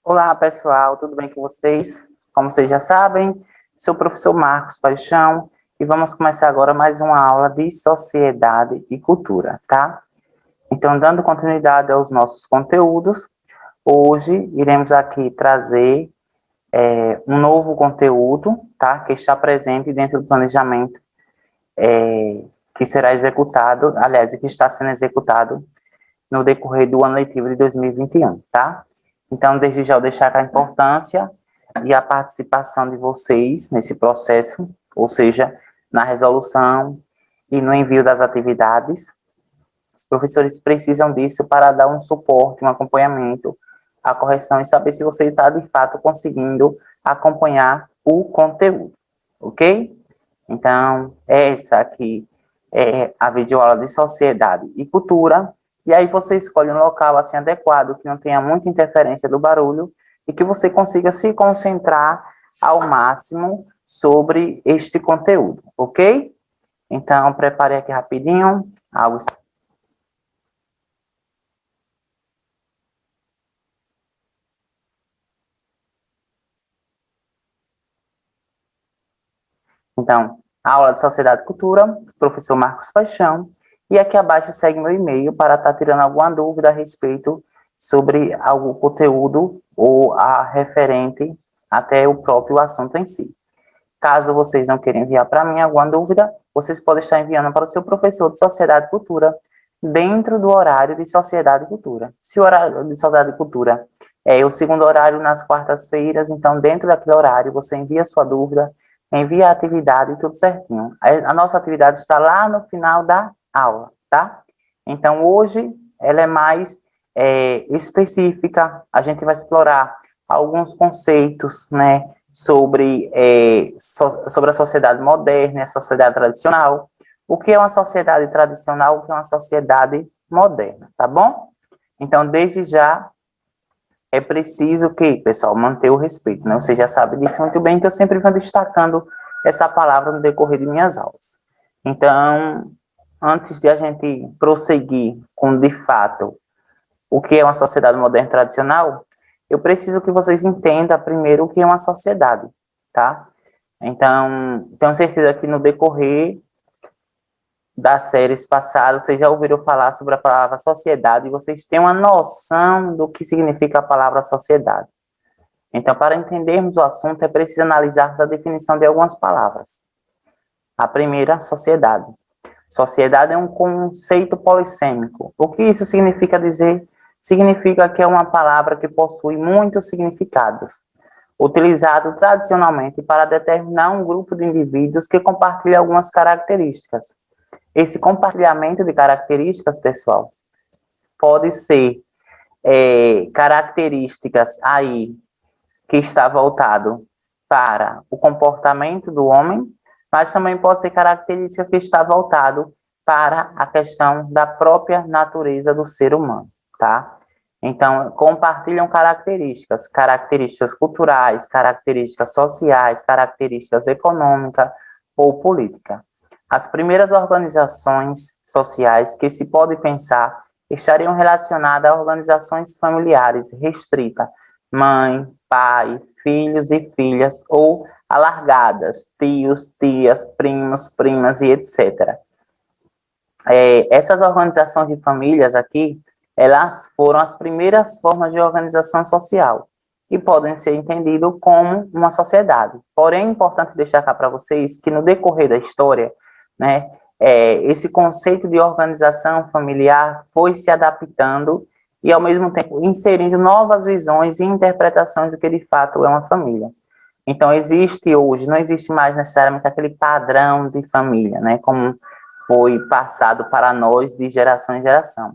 Olá, pessoal, tudo bem com vocês? Como vocês já sabem, sou o professor Marcos Paixão e vamos começar agora mais uma aula de sociedade e cultura, tá? Então, dando continuidade aos nossos conteúdos, hoje iremos aqui trazer um novo conteúdo, tá? Que está presente dentro do planejamento que será executado, aliás, que está sendo executado no decorrer do ano letivo de 2021, tá? Então, desde já eu deixar a importância e a participação de vocês nesse processo, ou seja, na resolução e no envio das atividades. Os professores precisam disso para dar um suporte, um acompanhamento à correção e saber se você está, de fato, conseguindo acompanhar o conteúdo, ok? Então, essa aqui é a videoaula de sociedade e cultura. E aí você escolhe um local assim adequado, que não tenha muita interferência do barulho e que você consiga se concentrar ao máximo sobre este conteúdo, ok? Então, prepare aqui rapidinho algo. Então, a aula de Sociedade e Cultura, professor Marcos Paixão, e aqui abaixo segue meu e-mail para estar tirando alguma dúvida a respeito sobre algum conteúdo ou a referente até o próprio assunto em si. Caso vocês não queiram enviar para mim alguma dúvida, vocês podem estar enviando para o seu professor de Sociedade e Cultura dentro do horário de Sociedade e Cultura. Se o horário de Sociedade e Cultura é o segundo horário nas quartas-feiras, então dentro daquele horário você envia sua dúvida, envia a atividade e tudo certinho. A nossa atividade está lá no final da aula, tá? Então hoje ela é mais específica, a gente vai explorar alguns conceitos, né, sobre a sociedade moderna e a sociedade tradicional. O que é uma sociedade tradicional, o que é uma sociedade moderna, tá bom? Então, desde já, é preciso que, pessoal, manter o respeito, né? Você já sabe disso muito bem, que eu sempre venho destacando essa palavra no decorrer de minhas aulas. Então, antes de a gente prosseguir com, de fato, o que é uma sociedade moderna tradicional, eu preciso que vocês entendam primeiro o que é uma sociedade, tá? Então, tenho certeza que no decorrer das séries passadas, vocês já ouviram falar sobre a palavra sociedade e vocês têm uma noção do que significa a palavra sociedade. Então, para entendermos o assunto, é preciso analisar a definição de algumas palavras. A primeira, sociedade. Sociedade é um conceito polissêmico. O que isso significa dizer? Significa que é uma palavra que possui muitos significados, utilizado tradicionalmente para determinar um grupo de indivíduos que compartilham algumas características. Esse compartilhamento de características, pessoal, pode ser características aí que está voltado para o comportamento do homem, mas também pode ser característica que está voltado para a questão da própria natureza do ser humano, tá? Então, compartilham características culturais, características sociais, características econômicas ou políticas. As primeiras organizações sociais que se pode pensar estariam relacionadas a organizações familiares restritas, mãe, pai, filhos e filhas, ou alargadas, tios, tias, primos, primas e etc. Essas organizações de famílias aqui, elas foram as primeiras formas de organização social e podem ser entendidas como uma sociedade. Porém, é importante destacar para vocês que no decorrer da história, né, esse conceito de organização familiar foi se adaptando e, ao mesmo tempo, inserindo novas visões e interpretações do que, de fato, é uma família. Então, existe hoje, não existe mais necessariamente aquele padrão de família, né, como foi passado para nós de geração em geração.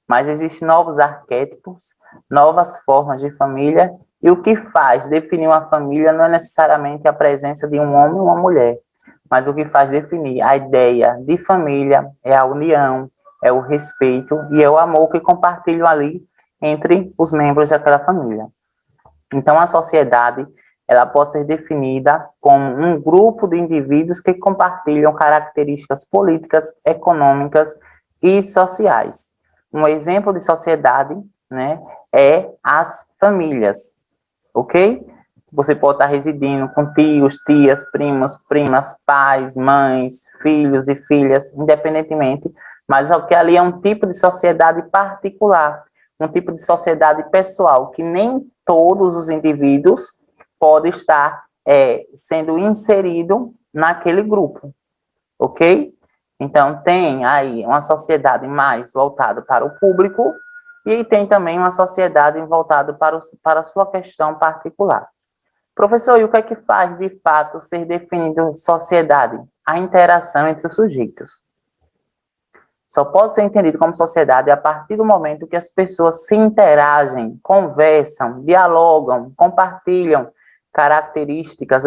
Mas existem novos arquétipos, novas formas de família, e o que faz definir uma família não é necessariamente a presença de um homem ou uma mulher, mas o que faz definir a ideia de família é a união, é o respeito e é o amor que compartilham ali entre os membros daquela família. Então, a sociedade ela pode ser definida como um grupo de indivíduos que compartilham características políticas, econômicas e sociais. Um exemplo de sociedade, né, é as famílias, ok? Você pode estar residindo com tios, tias, primos, primas, pais, mães, filhos e filhas, independentemente, mas o que ali é um tipo de sociedade particular, um tipo de sociedade pessoal, que nem todos os indivíduos podem estar sendo inserido naquele grupo, ok? Então, tem aí uma sociedade mais voltada para o público e tem também uma sociedade voltada para a sua questão particular. Professor, e o que é que faz, de fato, ser definido sociedade? A interação entre os sujeitos. Só pode ser entendido como sociedade a partir do momento que as pessoas se interagem, conversam, dialogam, compartilham características,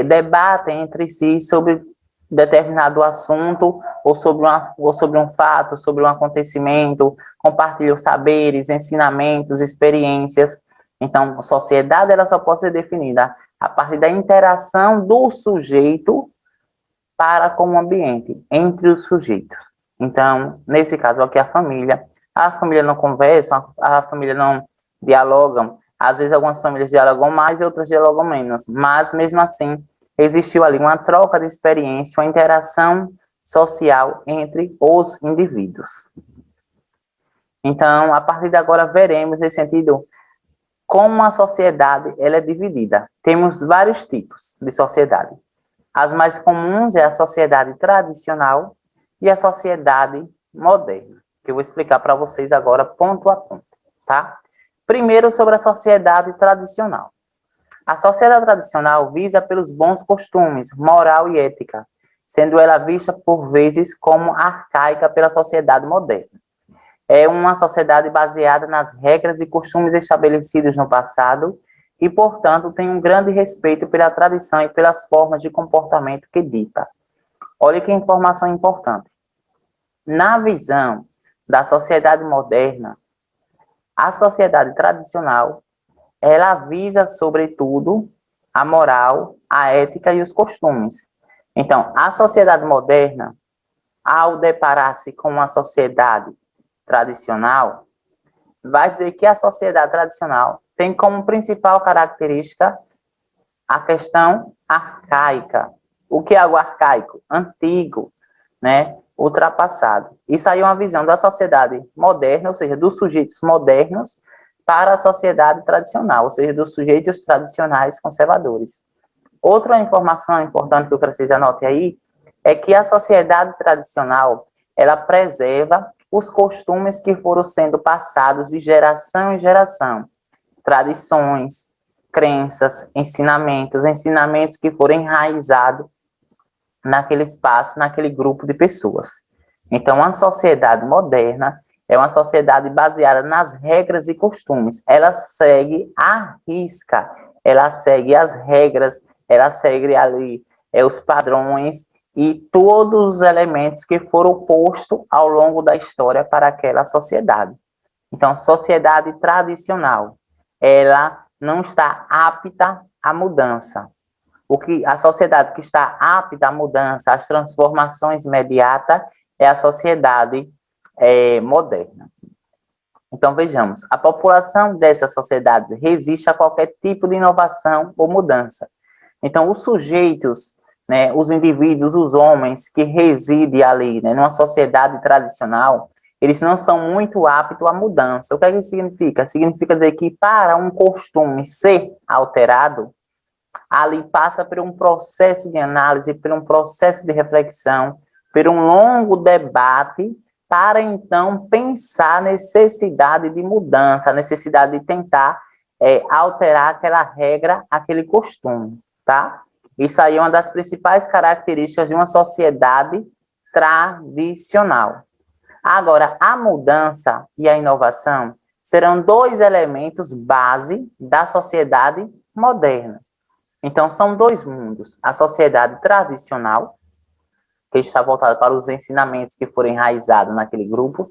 debatem entre si sobre determinado assunto ou sobre um fato, sobre um acontecimento, compartilham saberes, ensinamentos, experiências. Então, a sociedade ela só pode ser definida a partir da interação do sujeito para com o ambiente, entre os sujeitos. Então, nesse caso aqui, a família não conversa, a família não dialogam. Às vezes, algumas famílias dialogam mais e outras dialogam menos, mas mesmo assim, existiu ali uma troca de experiência, uma interação social entre os indivíduos. Então, a partir de agora, veremos nesse sentido como a sociedade ela é dividida. Temos vários tipos de sociedade. As mais comuns é a sociedade tradicional e a sociedade moderna, que eu vou explicar para vocês agora ponto a ponto, tá? Primeiro, sobre a sociedade tradicional. A sociedade tradicional visa pelos bons costumes, moral e ética, sendo ela vista por vezes como arcaica pela sociedade moderna. É uma sociedade baseada nas regras e costumes estabelecidos no passado e, portanto, tem um grande respeito pela tradição e pelas formas de comportamento que dita. Olha que informação importante. Na visão da sociedade moderna, a sociedade tradicional, ela visa, sobretudo, a moral, a ética e os costumes. Então, a sociedade moderna, ao deparar-se com uma sociedade tradicional, vai dizer que a sociedade tradicional tem como principal característica a questão arcaica. O que é o arcaico? Antigo, né? Ultrapassado. Isso aí é uma visão da sociedade moderna, ou seja, dos sujeitos modernos para a sociedade tradicional, ou seja, dos sujeitos tradicionais conservadores. Outra informação importante que eu preciso anotar aí é que a sociedade tradicional, ela preserva os costumes que foram sendo passados de geração em geração, tradições, crenças, ensinamentos que foram enraizados naquele espaço, naquele grupo de pessoas. Então, a sociedade moderna é uma sociedade baseada nas regras e costumes. Ela segue à risca, ela segue as regras, ela segue ali os padrões e todos os elementos que foram postos ao longo da história para aquela sociedade. Então, sociedade tradicional, ela não está apta à mudança. A sociedade que está apta à mudança, às transformações imediatas, é a sociedade moderna. Então, vejamos, a população dessas sociedades resiste a qualquer tipo de inovação ou mudança. Então, os sujeitos, né, os indivíduos, os homens que residem ali, né, numa sociedade tradicional, eles não são muito aptos à mudança. O que é que isso significa? Significa dizer que para um costume ser alterado, ali passa por um processo de análise, por um processo de reflexão, por um longo debate, para então pensar a necessidade de mudança, a necessidade de tentar alterar aquela regra, aquele costume, tá? Isso aí é uma das principais características de uma sociedade tradicional. Agora, a mudança e a inovação serão dois elementos base da sociedade moderna. Então, são dois mundos. A sociedade tradicional, que está voltada para os ensinamentos que foram enraizados naquele grupo,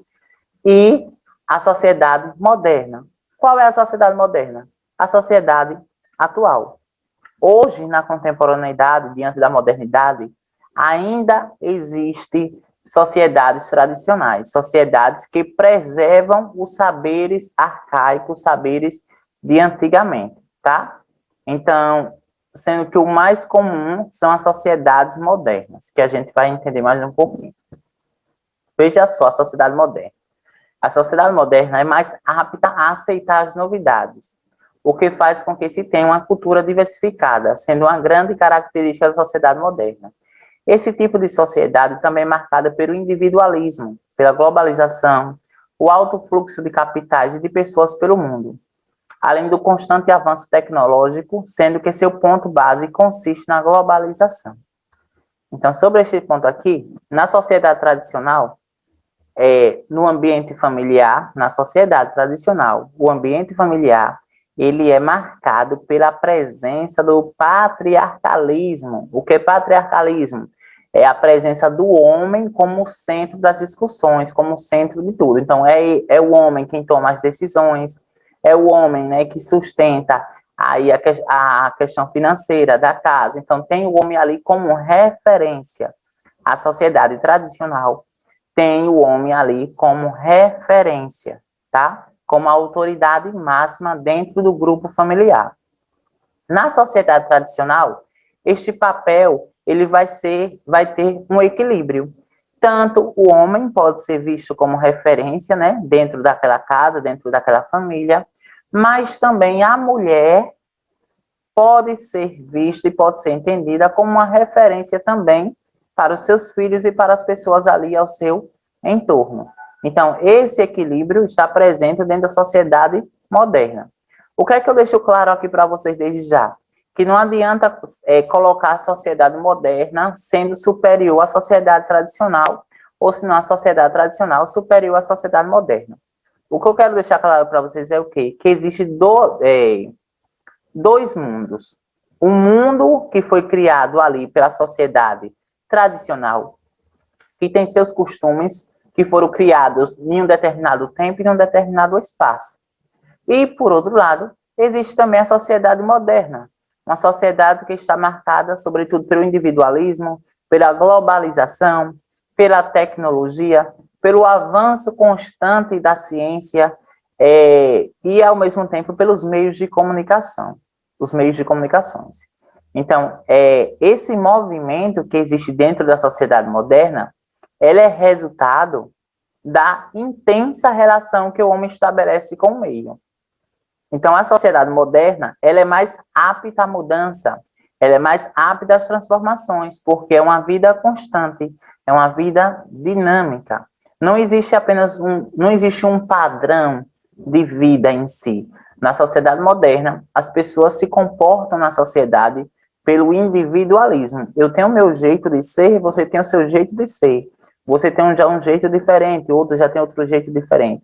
e a sociedade moderna. Qual é a sociedade moderna? A sociedade atual. Hoje, na contemporaneidade, diante da modernidade, ainda existem sociedades tradicionais, sociedades que preservam os saberes arcaicos, saberes de antigamente, tá? Então, sendo que o mais comum são as sociedades modernas, que a gente vai entender mais um pouquinho. Veja só a sociedade moderna. A sociedade moderna é mais apta a aceitar as novidades, o que faz com que se tenha uma cultura diversificada, sendo uma grande característica da sociedade moderna. Esse tipo de sociedade também é marcada pelo individualismo, pela globalização, o alto fluxo de capitais e de pessoas pelo mundo, além do constante avanço tecnológico, sendo que seu ponto base consiste na globalização. Então, sobre este ponto aqui, na sociedade tradicional, no ambiente familiar, na sociedade tradicional, o ambiente familiar, ele é marcado pela presença do patriarcalismo. O que é patriarcalismo? É a presença do homem como centro das discussões, como centro de tudo. Então, é o homem quem toma as decisões, é o homem, né, que sustenta aí a questão financeira da casa. Então, tem o homem ali como referência. A sociedade tradicional tem o homem ali como referência, tá? Como autoridade máxima dentro do grupo familiar. Na sociedade tradicional, este papel ele vai ter um equilíbrio. Tanto o homem pode ser visto como referência, né, dentro daquela casa, dentro daquela família, mas também a mulher pode ser vista e pode ser entendida como uma referência também para os seus filhos e para as pessoas ali ao seu entorno. Então, esse equilíbrio está presente dentro da sociedade moderna. O que é que eu deixo claro aqui para vocês desde já? Que não adianta colocar a sociedade moderna sendo superior à sociedade tradicional, ou se não a sociedade tradicional superior à sociedade moderna. O que eu quero deixar claro para vocês é o quê? Que existe dois mundos. Um mundo que foi criado ali pela sociedade tradicional, que tem seus costumes, que foram criados em um determinado tempo e em um determinado espaço. E, por outro lado, existe também a sociedade moderna, uma sociedade que está marcada, sobretudo, pelo individualismo, pela globalização, pela tecnologia, pelo avanço constante da ciência e, ao mesmo tempo, pelos meios de comunicação, os meios de comunicações. Então, esse movimento que existe dentro da sociedade moderna, ele é resultado da intensa relação que o homem estabelece com o meio. Então, a sociedade moderna, ela é mais apta à mudança, ela é mais apta às transformações, porque é uma vida constante, é uma vida dinâmica. Não existe apenas não existe um padrão de vida em si. Na sociedade moderna, as pessoas se comportam na sociedade pelo individualismo. Eu tenho o meu jeito de ser, você tem o seu jeito de ser. Você tem já um jeito diferente, outro já tem outro jeito diferente.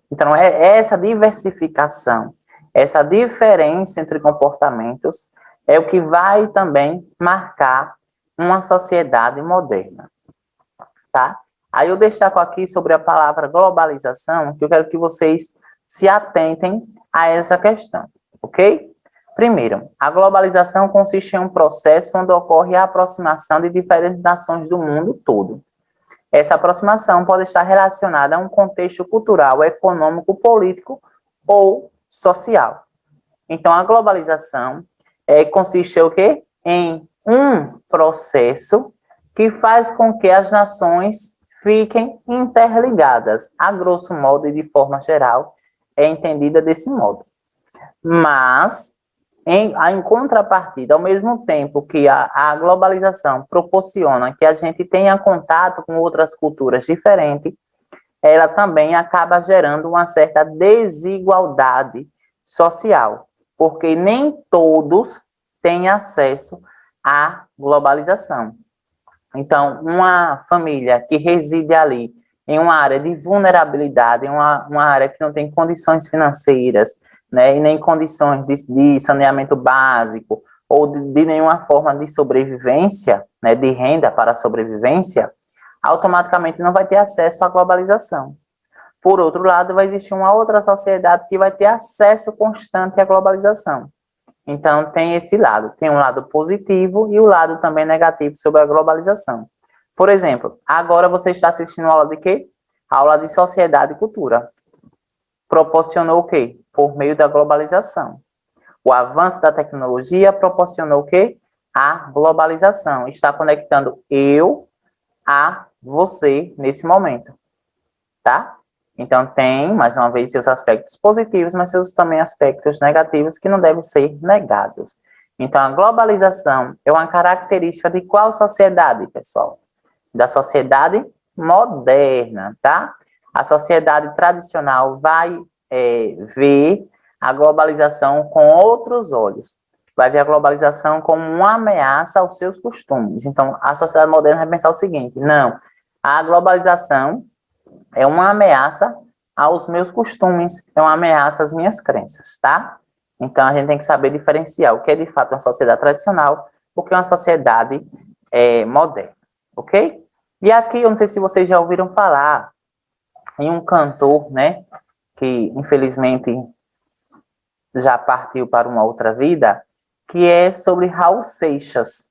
Então, é essa diversificação, essa diferença entre comportamentos é o que vai também marcar uma sociedade moderna, tá? Aí eu destaco aqui sobre a palavra globalização, que eu quero que vocês se atentem a essa questão, ok? Primeiro, a globalização consiste em um processo onde ocorre a aproximação de diferentes nações do mundo todo. Essa aproximação pode estar relacionada a um contexto cultural, econômico, político ou social. Então, a globalização consiste o quê? Em um processo que faz com que as nações fiquem interligadas. A grosso modo e de forma geral, é entendida desse modo. Mas, em contrapartida, ao mesmo tempo que a globalização proporciona que a gente tenha contato com outras culturas diferentes, ela também acaba gerando uma certa desigualdade social, porque nem todos têm acesso à globalização. Então, uma família que reside ali em uma área de vulnerabilidade, em uma área que não tem condições financeiras, né, e nem condições de saneamento básico, ou de nenhuma forma de sobrevivência, né, de renda para a sobrevivência, automaticamente não vai ter acesso à globalização. Por outro lado, vai existir uma outra sociedade que vai ter acesso constante à globalização. Então, tem esse lado. Tem um lado positivo e o lado também negativo sobre a globalização. Por exemplo, agora você está assistindo aula de quê? Aula de sociedade e cultura. Proporcionou o quê? Por meio da globalização. O avanço da tecnologia proporcionou o quê? A globalização. Está conectando eu a você nesse momento, tá? Então, tem, mais uma vez, seus aspectos positivos, mas seus também aspectos negativos que não devem ser negados. Então, a globalização é uma característica de qual sociedade, pessoal? Da sociedade moderna, tá? A sociedade tradicional vai ver a globalização com outros olhos. Vai ver a globalização como uma ameaça aos seus costumes. Então, a sociedade moderna vai pensar o seguinte: não, a globalização é uma ameaça aos meus costumes, é uma ameaça às minhas crenças, tá? Então, a gente tem que saber diferenciar o que é de fato uma sociedade tradicional, o que é uma sociedade moderna, ok? E aqui, eu não sei se vocês já ouviram falar em um cantor, né, que infelizmente já partiu para uma outra vida, que é sobre Raul Seixas.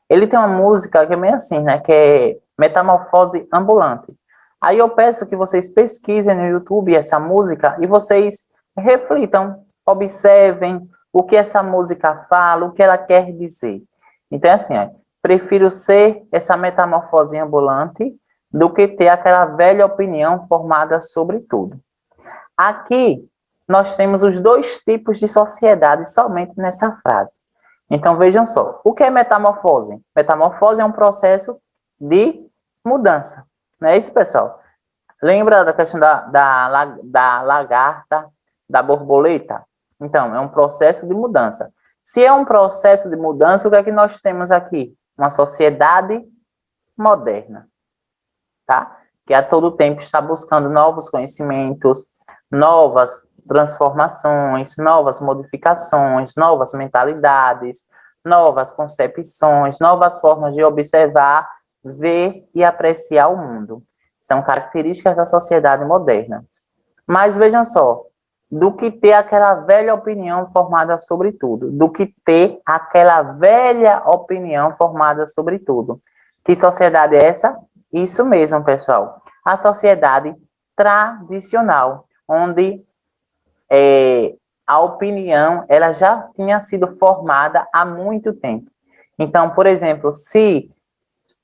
Ele tem uma música que é meio assim, né, que é Metamorfose Ambulante. Aí eu peço que vocês pesquisem no YouTube essa música e vocês reflitam, observem o que essa música fala, o que ela quer dizer. Então, é assim, prefiro ser essa metamorfose ambulante do que ter aquela velha opinião formada sobre tudo. Aqui, nós temos os dois tipos de sociedade somente nessa frase. Então, vejam só, o que é metamorfose? Metamorfose é um processo de mudança, não é isso, pessoal? Lembra da questão da lagarta, da borboleta? Então, é um processo de mudança. Se é um processo de mudança, o que é que nós temos aqui? Uma sociedade moderna, tá? Que a todo tempo está buscando novos conhecimentos, novas transformações, novas modificações, novas mentalidades, novas concepções, novas formas de observar, ver e apreciar o mundo. São características da sociedade moderna. Mas vejam só, do que ter aquela velha opinião formada sobre tudo, do que ter aquela velha opinião formada sobre tudo. Que sociedade é essa? Isso mesmo, pessoal. A sociedade tradicional, onde a opinião ela já tinha sido formada há muito tempo. Então, por exemplo, se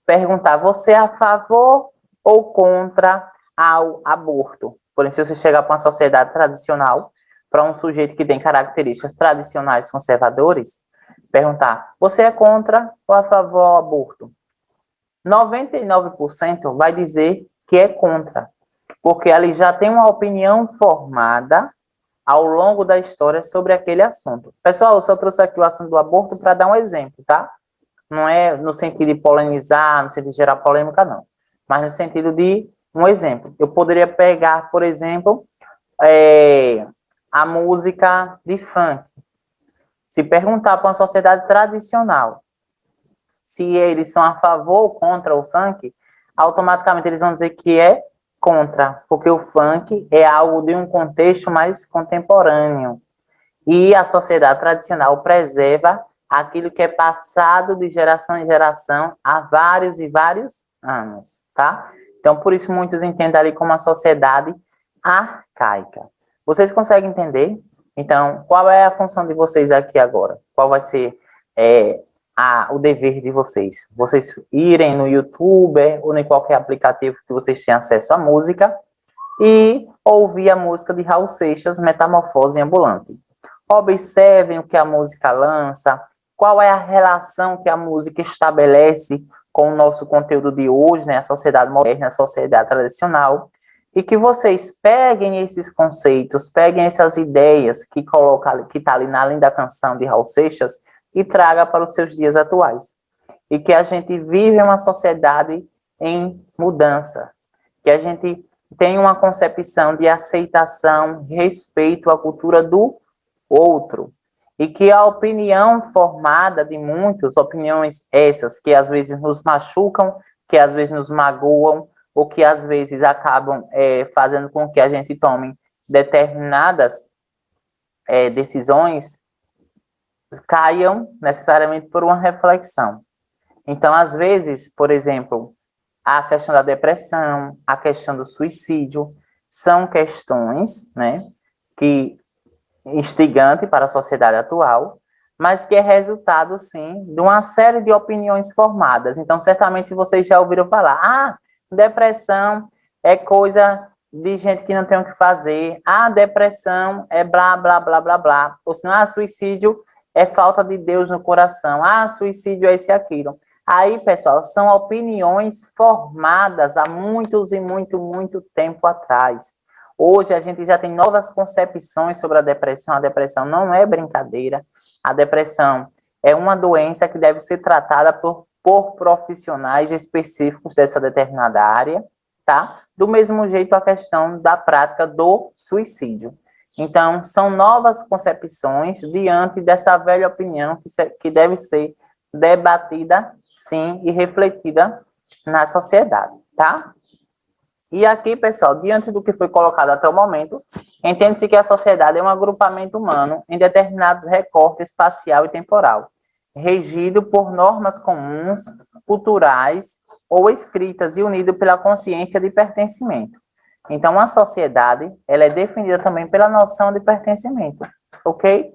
perguntar, você é a favor ou contra ao aborto? Por exemplo, se você chegar para uma sociedade tradicional, para um sujeito que tem características tradicionais conservadores, perguntar, você é contra ou a favor ao aborto? 99% vai dizer que é contra, porque ele já tem uma opinião formada ao longo da história sobre aquele assunto. Pessoal, eu só trouxe aqui o assunto do aborto para dar um exemplo, tá? Não é no sentido de polemizar, no sentido de gerar polêmica, não. Mas no sentido de um exemplo. Eu poderia pegar, por exemplo, a música de funk. Se perguntar para uma sociedade tradicional se eles são a favor ou contra o funk, automaticamente eles vão dizer que é contra, porque o funk é algo de um contexto mais contemporâneo. E a sociedade tradicional preserva aquilo que é passado de geração em geração há vários e vários anos, tá? Então, por isso, muitos entendem ali como uma sociedade arcaica. Vocês conseguem entender? Então, qual é a função de vocês aqui agora? Qual vai ser o dever de vocês? Vocês irem no YouTube ou em qualquer aplicativo que vocês tenham acesso à música e ouvir a música de Raul Seixas, Metamorfose Ambulante. Observem o que a música lança, qual é a relação que a música estabelece com o nosso conteúdo de hoje, né, a sociedade moderna, a sociedade tradicional, e que vocês peguem esses conceitos, peguem essas ideias que coloca, que está ali na linda canção de Raul Seixas e traga para os seus dias atuais. E que a gente vive uma sociedade em mudança, que a gente tem uma concepção de aceitação, respeito à cultura do outro, e que a opinião formada de muitos, opiniões essas que às vezes nos machucam, que às vezes nos magoam, ou que às vezes acabam fazendo com que a gente tome determinadas decisões caiam necessariamente por uma reflexão. Então, às vezes, por exemplo, a questão da depressão, a questão do suicídio, são questões, né, que instigante para a sociedade atual, mas que é resultado, sim, de uma série de opiniões formadas. Então, certamente vocês já ouviram falar, depressão é coisa de gente que não tem o que fazer, depressão é blá, blá, blá, blá, blá, ou senão, suicídio é falta de Deus no coração, suicídio é esse e aquilo. Aí, pessoal, são opiniões formadas há muitos e muito tempo atrás. Hoje a gente já tem novas concepções sobre a depressão. A depressão não é brincadeira. A depressão é uma doença que deve ser tratada por profissionais específicos dessa determinada área, tá? Do mesmo jeito a questão da prática do suicídio. Então, são novas concepções diante dessa velha opinião que deve ser debatida, sim, e refletida na sociedade, tá? E aqui, pessoal, diante do que foi colocado até o momento, entende-se que a sociedade é um agrupamento humano em determinados recortes espacial e temporal, regido por normas comuns, culturais ou escritas e unido pela consciência de pertencimento. Então, a sociedade, ela é definida também pela noção de pertencimento, ok?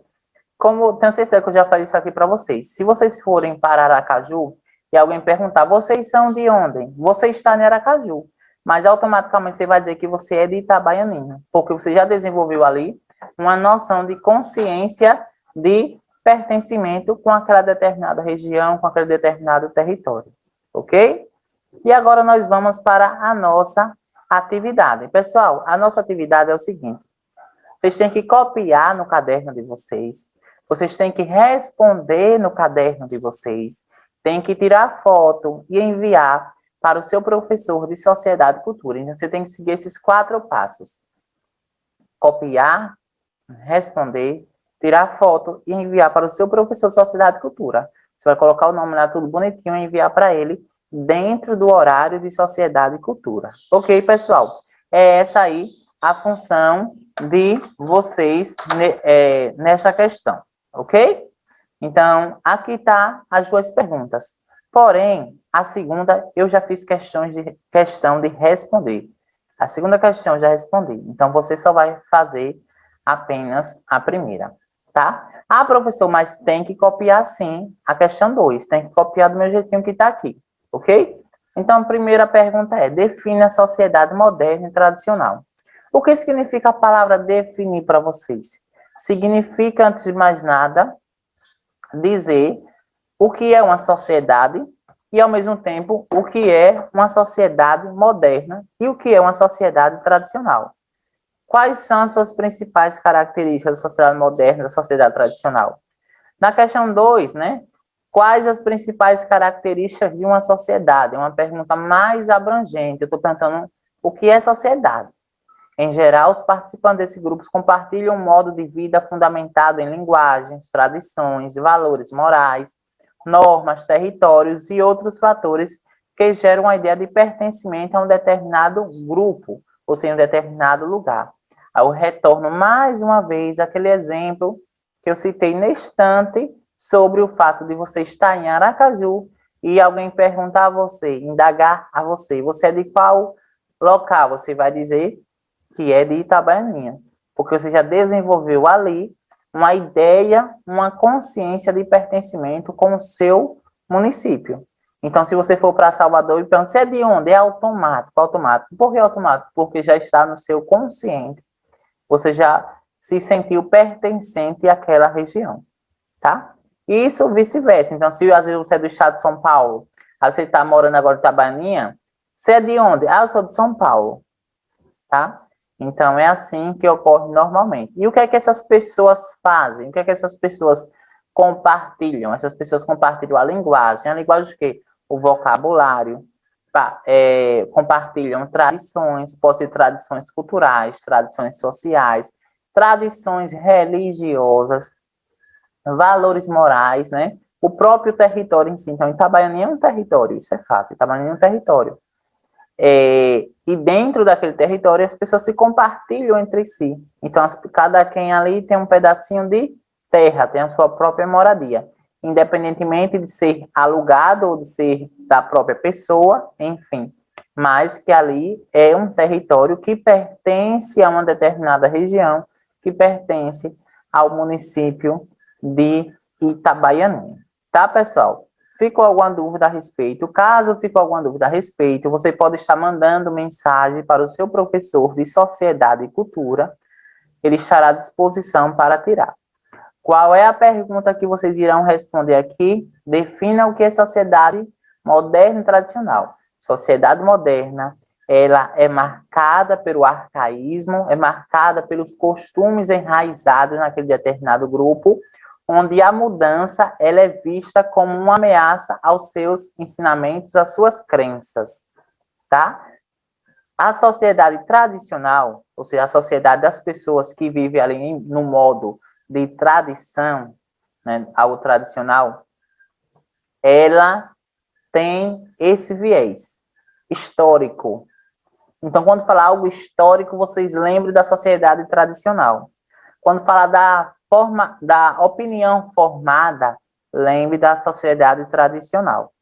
Como tenho certeza que eu já falei isso aqui para vocês. Se vocês forem para Aracaju e alguém perguntar, vocês são de onde? Você está em Aracaju. Mas automaticamente você vai dizer que você é de Itabaianinha, porque você já desenvolveu ali uma noção de consciência de pertencimento com aquela determinada região, com aquele determinado território. Ok? E agora nós vamos para a nossa atividade. Pessoal, a nossa atividade é o seguinte. Vocês têm que copiar no caderno de vocês. Vocês têm que responder no caderno de vocês. Tem que tirar foto e enviar para o seu professor de Sociedade e Cultura. Então, você tem que seguir esses 4 passos. Copiar, responder, tirar foto e enviar para o seu professor de Sociedade e Cultura. Você vai colocar o nome lá tudo bonitinho e enviar para ele dentro do horário de Sociedade e Cultura. Ok, pessoal? É essa aí a função de vocês nessa questão. Ok? Então, aqui está as 2 perguntas. Porém, a segunda eu já fiz questão de responder. A segunda questão eu já respondi. Então, você só vai fazer apenas a primeira, tá? Professor, mas tem que copiar sim a questão 2. Tem que copiar do meu jeitinho que está aqui, ok? Então, a primeira pergunta é, define a sociedade moderna e tradicional. O que significa a palavra definir para vocês? Significa, antes de mais nada, dizer o que é uma sociedade e, ao mesmo tempo, o que é uma sociedade moderna e o que é uma sociedade tradicional. Quais são as suas principais características da sociedade moderna e da sociedade tradicional? Na questão 2, né? Quais as principais características de uma sociedade? É uma pergunta mais abrangente. Eu estou perguntando o que é sociedade. Em geral, os participantes desses grupos compartilham um modo de vida fundamentado em linguagens, tradições, valores morais, normas, territórios e outros fatores que geram a ideia de pertencimento a um determinado grupo, ou seja, um determinado lugar. Eu retorno mais uma vez àquele exemplo que eu citei na estante sobre o fato de você estar em Aracaju e alguém perguntar a você, indagar a você, você é de qual local? Você vai dizer que é de Itabaianinha, porque você já desenvolveu ali uma ideia, uma consciência de pertencimento com o seu município. Então, se você for para Salvador e pergunta, você é de onde? É automático, automático. Por que automático? Porque já está no seu consciente. Você já se sentiu pertencente àquela região, tá? Isso vice-versa. Então, se às vezes você é do estado de São Paulo, aí você está morando agora em Itabaianinha, você é de onde? Eu sou de São Paulo, tá? Então, é assim que ocorre normalmente. E o que é que essas pessoas fazem? O que é que essas pessoas compartilham? Essas pessoas compartilham a linguagem de quê? O vocabulário, compartilham tradições, pode ser tradições culturais, tradições sociais, tradições religiosas, valores morais, né? O próprio território em si. Então, Itabaianinha é um território, isso é fato. Itabaianinha é um território. E dentro daquele território as pessoas se compartilham entre si. Então, cada quem ali tem um pedacinho de terra, tem a sua própria moradia, independentemente de ser alugado ou de ser da própria pessoa, enfim, mas que ali é um território que pertence a uma determinada região, que pertence ao município de Itabaianinha. Tá, pessoal? Ficou alguma dúvida a respeito? Caso ficou alguma dúvida a respeito, você pode estar mandando mensagem para o seu professor de Sociedade e Cultura, ele estará à disposição para tirar. Qual é a pergunta que vocês irão responder aqui? Defina o que é sociedade moderna e tradicional. Sociedade moderna, ela é marcada pelo arcaísmo, é marcada pelos costumes enraizados naquele determinado grupo, onde a mudança ela é vista como uma ameaça aos seus ensinamentos, às suas crenças, tá? A sociedade tradicional, ou seja, a sociedade das pessoas que vivem ali no modo de tradição, né, algo tradicional, ela tem esse viés histórico. Então, quando falar algo histórico, vocês lembrem da sociedade tradicional. Quando falar da opinião formada, lembre da sociedade tradicional.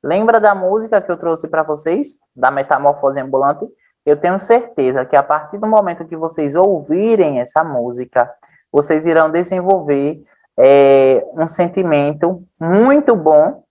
Lembra da música que eu trouxe para vocês, da Metamorfose Ambulante? Eu tenho certeza que a partir do momento que vocês ouvirem essa música, vocês irão desenvolver um sentimento muito bom,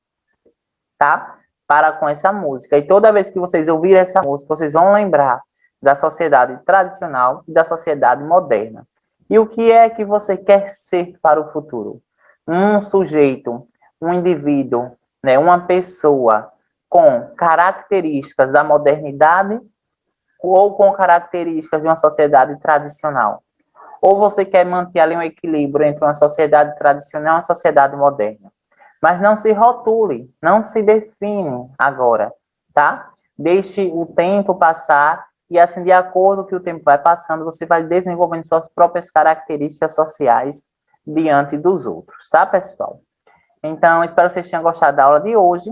tá? Para com essa música. E toda vez que vocês ouvirem essa música, vocês vão lembrar da sociedade tradicional e da sociedade moderna. E o que é que você quer ser para o futuro? Um sujeito, um indivíduo, né, uma pessoa com características da modernidade ou com características de uma sociedade tradicional? Ou você quer manter ali um equilíbrio entre uma sociedade tradicional e uma sociedade moderna? Mas não se rotule, não se define agora, tá? Deixe o tempo passar e assim, de acordo que o tempo vai passando, você vai desenvolvendo suas próprias características sociais diante dos outros, tá, pessoal? Então, espero que vocês tenham gostado da aula de hoje.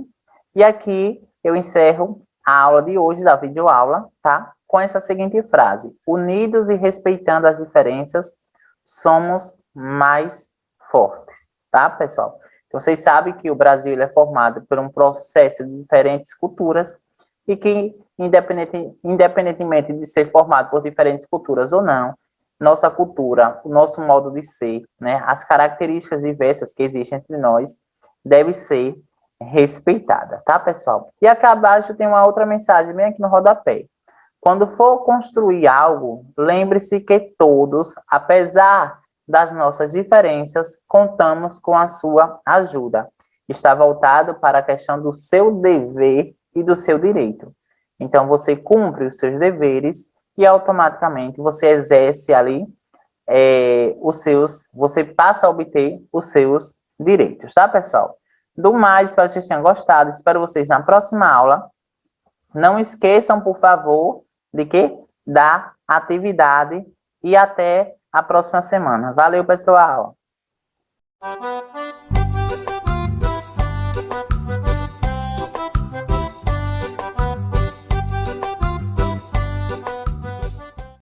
E aqui eu encerro a aula de hoje, da videoaula, tá? Com essa seguinte frase: unidos e respeitando as diferenças, somos mais fortes, tá, pessoal? Então, vocês sabem que o Brasil é formado por um processo de diferentes culturas e que, independentemente de ser formado por diferentes culturas ou não, nossa cultura, o nosso modo de ser, né, as características diversas que existem entre nós, deve ser respeitada, tá, pessoal? E aqui abaixo tem uma outra mensagem, bem aqui no rodapé. Quando for construir algo, lembre-se que todos, apesar das nossas diferenças, contamos com a sua ajuda. Está voltado para a questão do seu dever e do seu direito. Então, você cumpre os seus deveres e automaticamente você exerce ali você passa a obter os seus direitos, tá, pessoal? Do mais, espero que vocês tenham gostado. Espero vocês na próxima aula. Não esqueçam, por favor, da atividade e até a próxima semana. Valeu, pessoal!